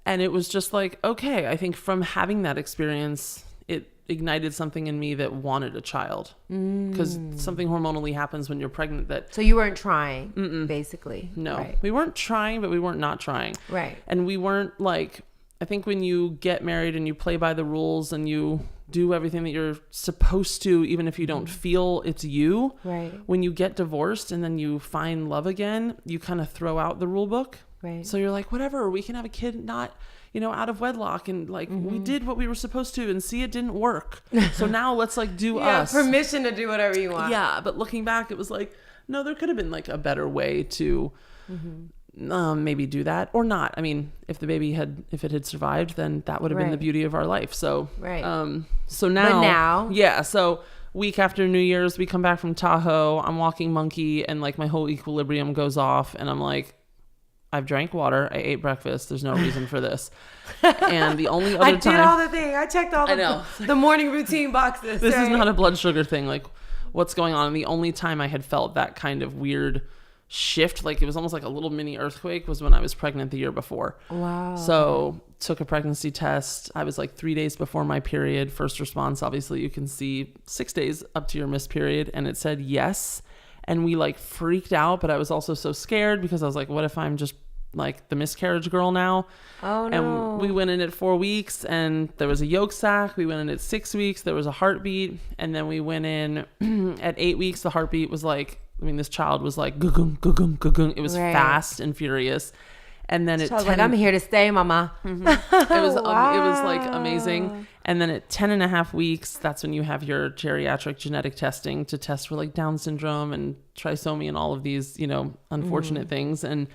it was just like, okay, I think from having that experience, it ignited something in me that wanted a child, because something hormonally happens when you're pregnant. So you weren't trying, basically. No, we weren't trying, but we weren't not trying. Right. And we weren't like, I think when you get married and you play by the rules and you do everything that you're supposed to, even if you don't feel it's you. Right. When you get divorced and then you find love again, you kind of throw out the rule book. Right. So you're like, whatever, we can have a kid not, out of wedlock, and like we did what we were supposed to, and see, it didn't work. So now let's like do us. Permission to do whatever you want. Yeah, but looking back, it was like, no, there could have been like a better way to maybe do that, or not. I mean, if it had survived, then that would have been the beauty of our life. So so now, so week after New Year's, we come back from Tahoe. I'm walking monkey, and like my whole equilibrium goes off, and I'm like, I've drank water, I ate breakfast, there's no reason for this. And the only other time... I did all the thing. I checked all the morning routine boxes. This is not a blood sugar thing. Like, what's going on? And the only time I had felt that kind of weird shift, like it was almost like a little mini earthquake, was when I was pregnant the year before. Wow. So took a pregnancy test. I was like 3 days before my period. First response, obviously, you can see 6 days up to your missed period. And it said yes. And we like freaked out, but I was also so scared because I was like, what if I'm just like the miscarriage girl now? Oh no. And we went in at 4 weeks, and there was a yolk sac. We went in at 6 weeks. There was a heartbeat. And then we went in at 8 weeks. The heartbeat was like, this child was like, gung, gung, gung, gung. It was fast and furious. And then I was like, I'm here to stay, mama. It was it was like amazing. And then at 10 and a half weeks, that's when you have your geriatric genetic testing to test for like Down syndrome and trisomy and all of these, unfortunate things. And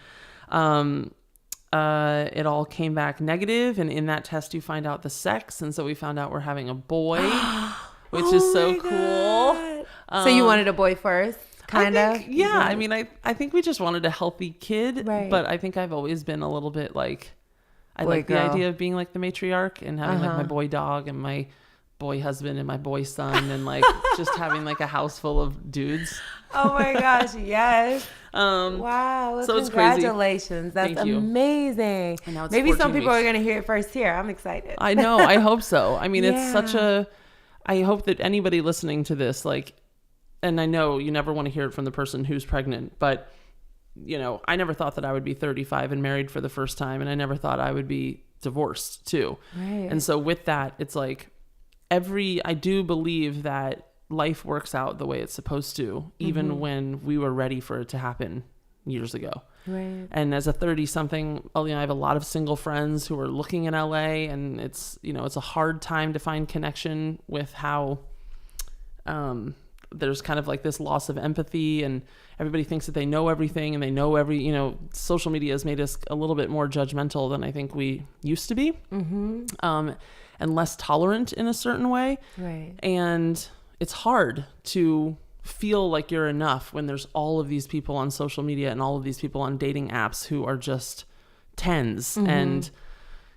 it all came back negative. And in that test, you find out the sex. And so we found out we're having a boy, which is so cool. So you wanted a boy first? Kind of? Yeah. I mean, I think we just wanted a healthy kid, but I think I've always been a little bit like, I like the idea of being like the matriarch and having like my boy dog and my boy husband and my boy son, and like just having like a house full of dudes. Oh my gosh. Yes. Wow. Well, so it's congratulations. Crazy. That's amazing. Maybe some people are going to hear it first here. I'm excited. I know. I hope so. I mean, it's such I hope that anybody listening to this, like, and I know you never want to hear it from the person who's pregnant, but I never thought that I would be 35 and married for the first time. And I never thought I would be divorced too. Right. And so with that, it's like I do believe that life works out the way it's supposed to, even when we were ready for it to happen years ago. Right. And as a 30 something, I have a lot of single friends who are looking in LA, and it's, it's a hard time to find connection with how, there's kind of like this loss of empathy, and everybody thinks that they know everything, and they know social media has made us a little bit more judgmental than I think we used to be, and less tolerant in a certain way. Right. And it's hard to feel like you're enough when there's all of these people on social media and all of these people on dating apps who are just tens. And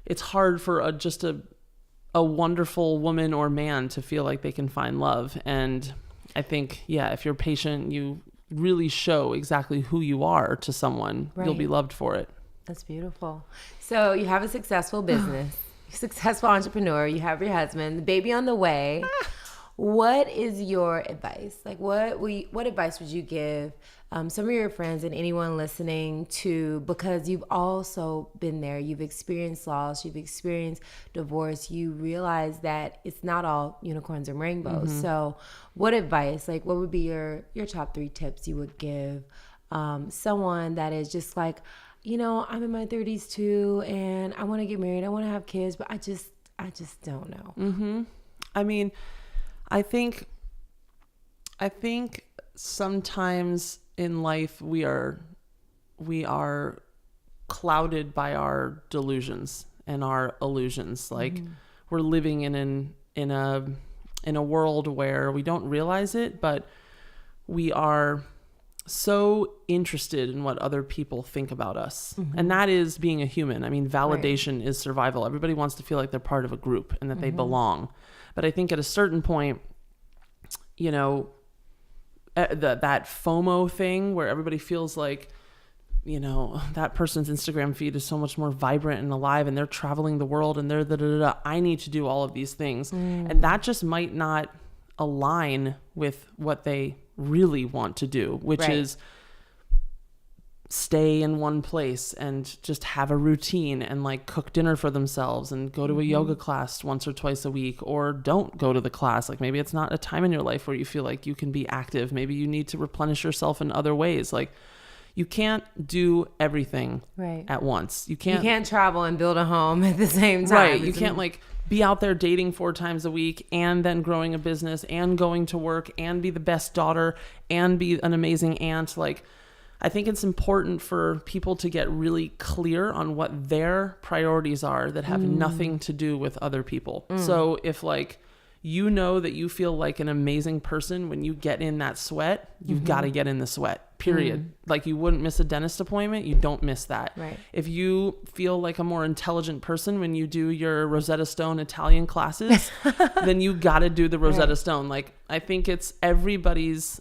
it's hard for just a wonderful woman or man to feel like they can find love. And I think, if you're patient, you really show exactly who you are to someone. Right. You'll be loved for it. That's beautiful. So you have a successful business, successful entrepreneur, you have your husband, the baby on the way. What is your advice? Like, what advice would you give some of your friends and anyone listening to, because you've also been there, you've experienced loss, you've experienced divorce, you realize that it's not all unicorns and rainbows. So what advice, like what would be your top 3 tips you would give someone that is just like, I'm in my 30s too, and I want to get married, I want to have kids, but I just don't know. I mean, I think sometimes in life we are clouded by our delusions and our illusions. Like we're living in a world where we don't realize it, but we are so interested in what other people think about us. And that is being a human. I mean, validation is survival. Everybody wants to feel like they're part of a group and that they belong. But I think at a certain point, that FOMO thing where everybody feels like, that person's Instagram feed is so much more vibrant and alive, and they're traveling the world, and they're I need to do all of these things. And that just might not align with what they really want to do, which is stay in one place and just have a routine and like cook dinner for themselves and go to a yoga class once or twice a week, or don't go to the class. Like maybe it's not a time in your life where you feel like you can be active. Maybe you need to replenish yourself in other ways. Like you can't do everything at once. You can't travel and build a home at the same time. Right. You can't like be out there dating 4 times a week and then growing a business and going to work and be the best daughter and be an amazing aunt. Like, I think it's important for people to get really clear on what their priorities are that have nothing to do with other people. So if like, you know that you feel like an amazing person when you get in that sweat, you've got to get in the sweat, period. Like you wouldn't miss a dentist appointment, you don't miss that. Right. If you feel like a more intelligent person when you do your Rosetta Stone Italian classes, then you got to do the Rosetta Stone. Like I think it's everybody's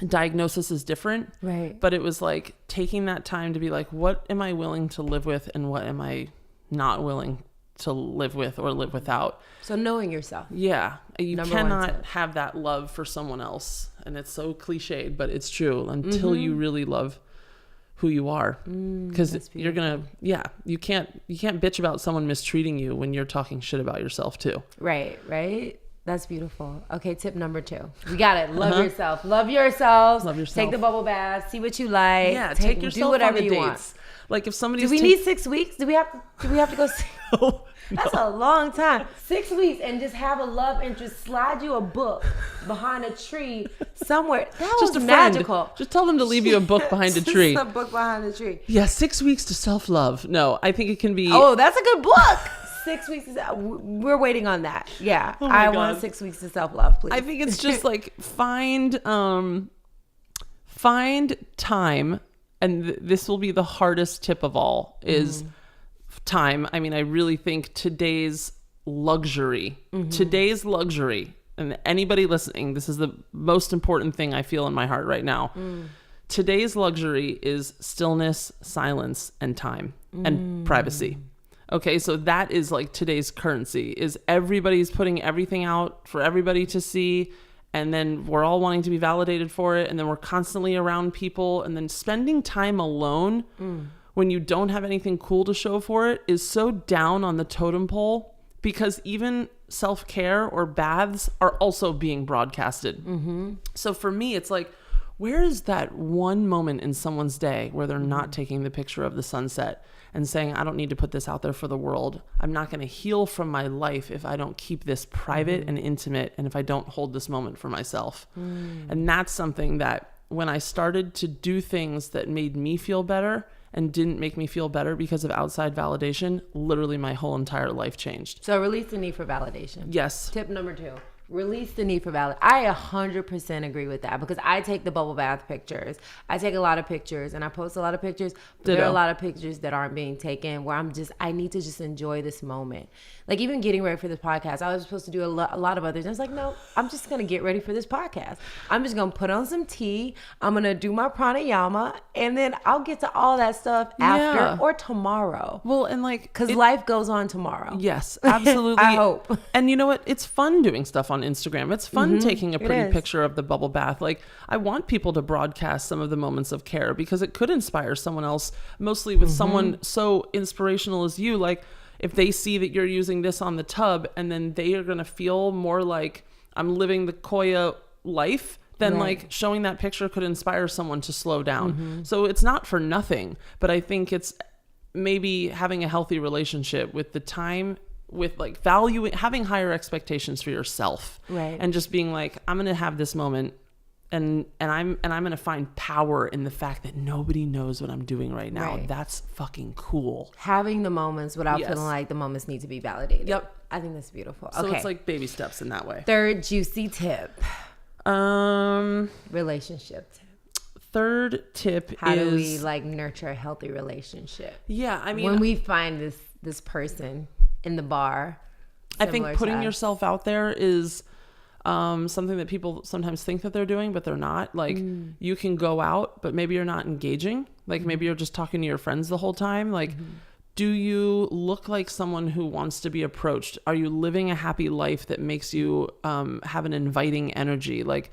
diagnosis is different, but it was like taking that time to be like, what am I willing to live with and what am I not willing to live with or live without. So knowing yourself. Yeah. You cannot have that love for someone else. And it's so cliched, but it's true until you really love who you are. Because you're going to, you can't bitch about someone mistreating you when you're talking shit about yourself too. Right. That's beautiful. Okay, tip number 2. We got it. Love yourself. Love yourself. Take the bubble bath. See what you like. Yeah, take yourself do whatever on the you dates. want. Like if somebody's Do we need 6 weeks? Do we have to go see? No. That's a long time. 6 weeks and just have a love interest slide you a book behind a tree somewhere. That just was a friend. magical. Just tell them to leave you a book behind a tree. Just a book behind a tree. Yeah, 6 weeks to self-love. No, I think it can be. Oh, that's a good book. 6 weeks. We're waiting on that. Yeah, I want 6 weeks to self-love, please. I think it's just like find time, and this will be the hardest tip of all is time. I mean, I really think today's luxury, and anybody listening, this is the most important thing I feel in my heart right now. Today's luxury is stillness, silence, and time and privacy. Okay, so that is like today's currency, is everybody's putting everything out for everybody to see, and then we're all wanting to be validated for it, and then we're constantly around people, and then spending time alone when you don't have anything cool to show for it is so down on the totem pole, because even self-care or baths are also being broadcasted. So for me, it's like, where is that one moment in someone's day where they're not taking the picture of the sunset and saying, I don't need to put this out there for the world. I'm not going to heal from my life if I don't keep this private and intimate, and if I don't hold this moment for myself. And that's something that when I started to do things that made me feel better and didn't make me feel better because of outside validation, literally my whole entire life changed. So release the need for validation. Yes. Tip number 2. Release the need for validation. I 100% agree with that, because I take the bubble bath pictures. I take a lot of pictures and I post a lot of pictures. But there are a lot of pictures that aren't being taken where I need to just enjoy this moment. Like even getting ready for this podcast, I was supposed to do a lot of others. I was like, no, I'm just going to get ready for this podcast. I'm just going to put on some tea. I'm going to do my pranayama, and then I'll get to all that stuff after or tomorrow. Well, and like, because life goes on tomorrow. Yes, absolutely. I hope. And you know what? It's fun doing stuff on Instagram. It's fun taking a pretty picture of the bubble bath. Like, I want people to broadcast some of the moments of care, because it could inspire someone else, mostly with someone so inspirational as you. Like, if they see that you're using this on the tub, and then they are going to feel more like I'm living the Koya life, then like showing that picture could inspire someone to slow down. So it's not for nothing, but I think it's maybe having a healthy relationship with the time, with like valuing, having higher expectations for yourself, and just being like, I'm going to have this moment, and I'm going to find power in the fact that nobody knows what I'm doing right now. That's fucking cool. Having the moments without feeling like the moments need to be validated. Yep. I think that's beautiful. So it's like baby steps in that way. Third juicy tip. Relationship tip. Third tip How do we like nurture a healthy relationship? Yeah, I mean, when we find this person in the bar, I think putting yourself out there is something that people sometimes think that they're doing, but they're not. Like, you can go out, but maybe you're not engaging. Like, maybe you're just talking to your friends the whole time. Like, do you look like someone who wants to be approached? Are you living a happy life that makes you have an inviting energy? Like,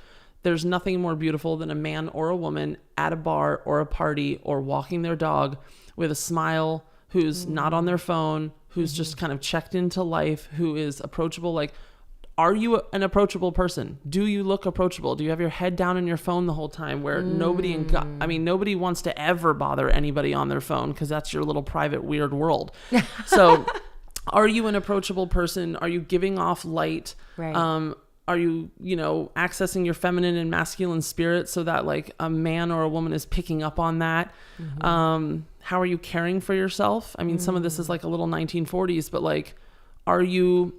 there's nothing more beautiful than a man or a woman at a bar or a party or walking their dog with a smile, who's not on their phone, who's just kind of checked into life, who is approachable. Like, are you an approachable person? Do you look approachable? Do you have your head down in your phone the whole time where nobody wants to ever bother anybody on their phone because that's your little private weird world. So are you an approachable person? Are you giving off light? Right. Are you, accessing your feminine and masculine spirit so that like a man or a woman is picking up on that? How are you caring for yourself? I mean, some of this is like a little 1940s, but like, are you,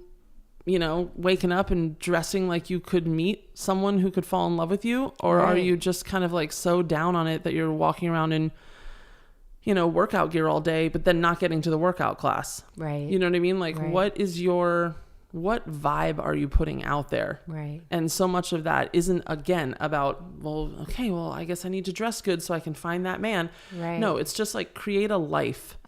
waking up and dressing like you could meet someone who could fall in love with you? Or are you just kind of like so down on it that you're walking around in, workout gear all day, but then not getting to the workout class? Right. You know what I mean? Like, what vibe are you putting out there? Right. And so much of that isn't, again, about, I guess I need to dress good so I can find that man. Right. No, it's just like create a life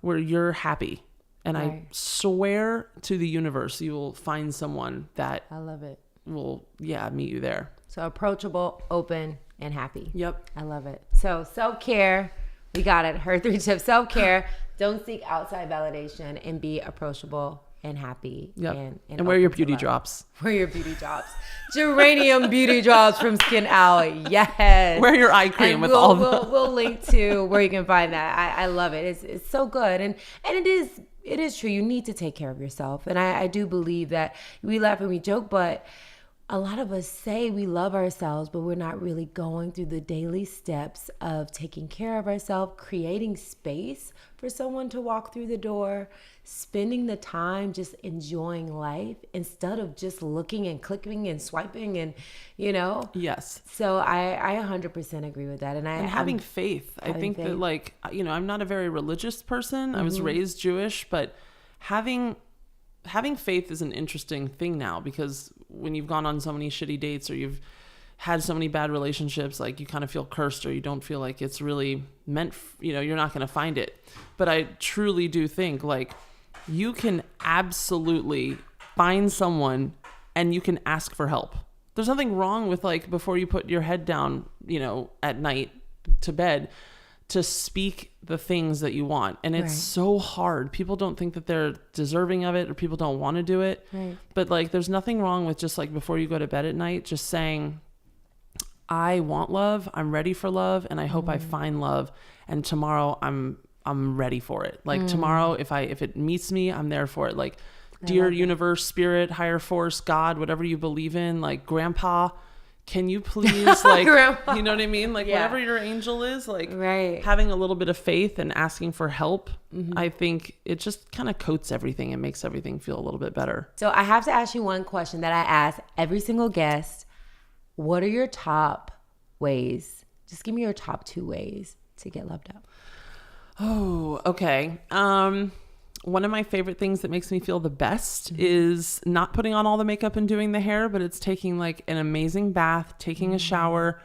where you're happy. And I swear to the universe, you will find someone that I love it. will, meet you there. So approachable, open, and happy. Yep. I love it. So self-care, we got it. Her 3 tips: self-care, don't seek outside validation, and be approachable and happy. Yep. And wear your beauty drops. Wear your beauty drops. Geranium beauty drops from SkinOwl. Yes. Wear your eye cream and with we'll link to where you can find that. I love it. It's so good. And it is true. You need to take care of yourself. And I do believe that we laugh and we joke, but a lot of us say we love ourselves, but we're not really going through the daily steps of taking care of ourselves, creating space for someone to walk through the door, spending the time just enjoying life instead of just looking and clicking and swiping and, Yes. So I 100% agree with that. And having faith. I think that like, I'm not a very religious person. I was raised Jewish, but having faith is an interesting thing now, because when you've gone on so many shitty dates or you've had so many bad relationships, like you kind of feel cursed or you don't feel like it's really meant, you're not going to find it. But I truly do think like you can absolutely find someone and you can ask for help. There's nothing wrong with like before you put your head down, at night to bed, to speak the things that you want. And it's so hard. People don't think that they're deserving of it, or people don't want to do it. Right. But like, there's nothing wrong with just like before you go to bed at night, just saying, I want love. I'm ready for love. And I hope I find love. And tomorrow I'm ready for it. Like tomorrow, if it meets me, I'm there for it. Like, dear universe, spirit, higher force, God, whatever you believe in, like grandpa, can you please, like, Grandpa. You know what I mean? Like, whatever your angel is, like, having a little bit of faith and asking for help, I think it just kind of coats everything and makes everything feel a little bit better. So I have to ask you one question that I ask every single guest. What are your top ways? Just give me your top 2 ways to get loved up. Oh, okay. One of my favorite things that makes me feel the best is not putting on all the makeup and doing the hair, but it's taking like an amazing bath, taking a shower,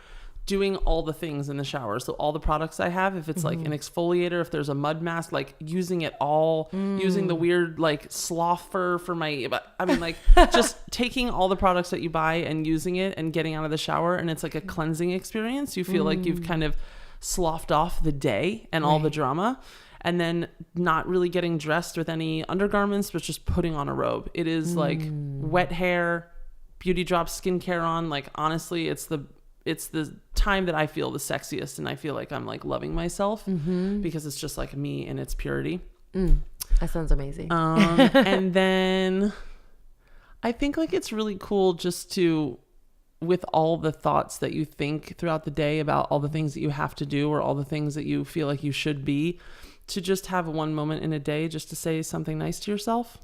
doing all the things in the shower. So all the products I have, if it's like an exfoliator, if there's a mud mask, like using it all, using the weird like sloth fur for my, I mean like just taking all the products that you buy and using it and getting out of the shower. And it's like a cleansing experience. You feel like you've kind of sloughed off the day and all the drama. And then not really getting dressed with any undergarments, but just putting on a robe. It is like wet hair, beauty drops, skincare on. Like, honestly, it's the time that I feel the sexiest. And I feel like I'm like loving myself because it's just like me in its purity. That sounds amazing. And then I think like it's really cool just to, with all the thoughts that you think throughout the day about all the things that you have to do or all the things that you feel like you should be, to just have one moment in a day just to say something nice to yourself.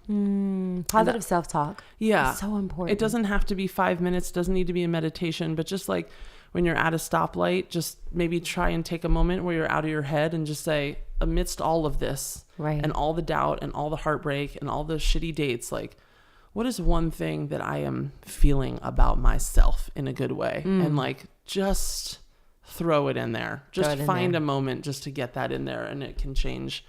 Positive self-talk. Yeah. It's so important. It doesn't have to be 5 minutes, doesn't need to be a meditation, but just like when you're at a stoplight, just maybe try and take a moment where you're out of your head and just say, amidst all of this and all the doubt and all the heartbreak and all the shitty dates, like, what is one thing that I am feeling about myself in a good way? And like, just throw it in there. Just find a moment just to get that in there, and it can change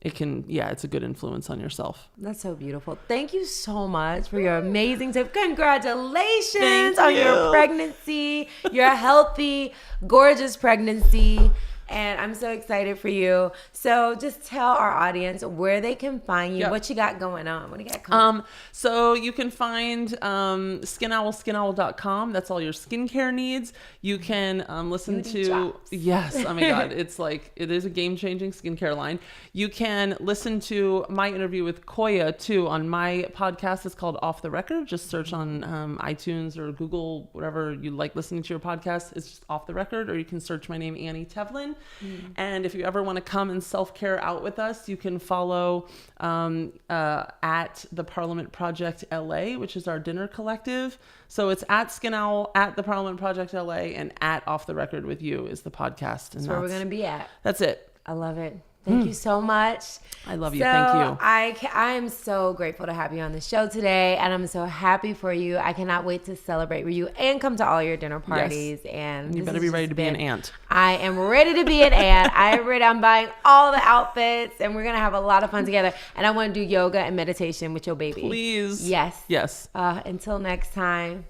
it's a good influence on yourself. That's so beautiful. Thank you so much for your amazing tip. Congratulations Thank on you. your pregnancy, your healthy, gorgeous pregnancy. And I'm so excited for you. So just tell our audience where they can find you, what you got going on. What do you got coming? So you can find SkinOwl, skinowl.com. That's all your skincare needs. You can listen Beauty to drops. Yes, oh my God, it is a game-changing skincare line. You can listen to my interview with Koya too on my podcast. It's called Off the Record. Just search on iTunes or Google, whatever you like listening to your podcast. It's just Off the Record, or you can search my name, Annie Tevelin. And if you ever want to come and self-care out with us, you can follow at the Parliament Project LA, which is our dinner collective. So it's at SkinOwl, at the Parliament Project LA, and at Off the Record with You is the podcast. And That's where we're going to be at. That's it. I love it. Thank you so much. I love you. Thank you. I am so grateful to have you on the show today, and I'm so happy for you. I cannot wait to celebrate with you and come to all your dinner parties. Yes. And you better be ready to be an aunt. I am ready to be an aunt. I'm buying all the outfits, and we're gonna have a lot of fun together. And I want to do yoga and meditation with your baby. Please. Yes. Yes. Until next time.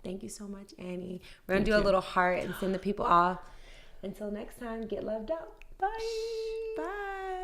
Thank you so much, Annie. We're gonna do a little heart and send the people off. Until next time, get loved up. Bye. Bye.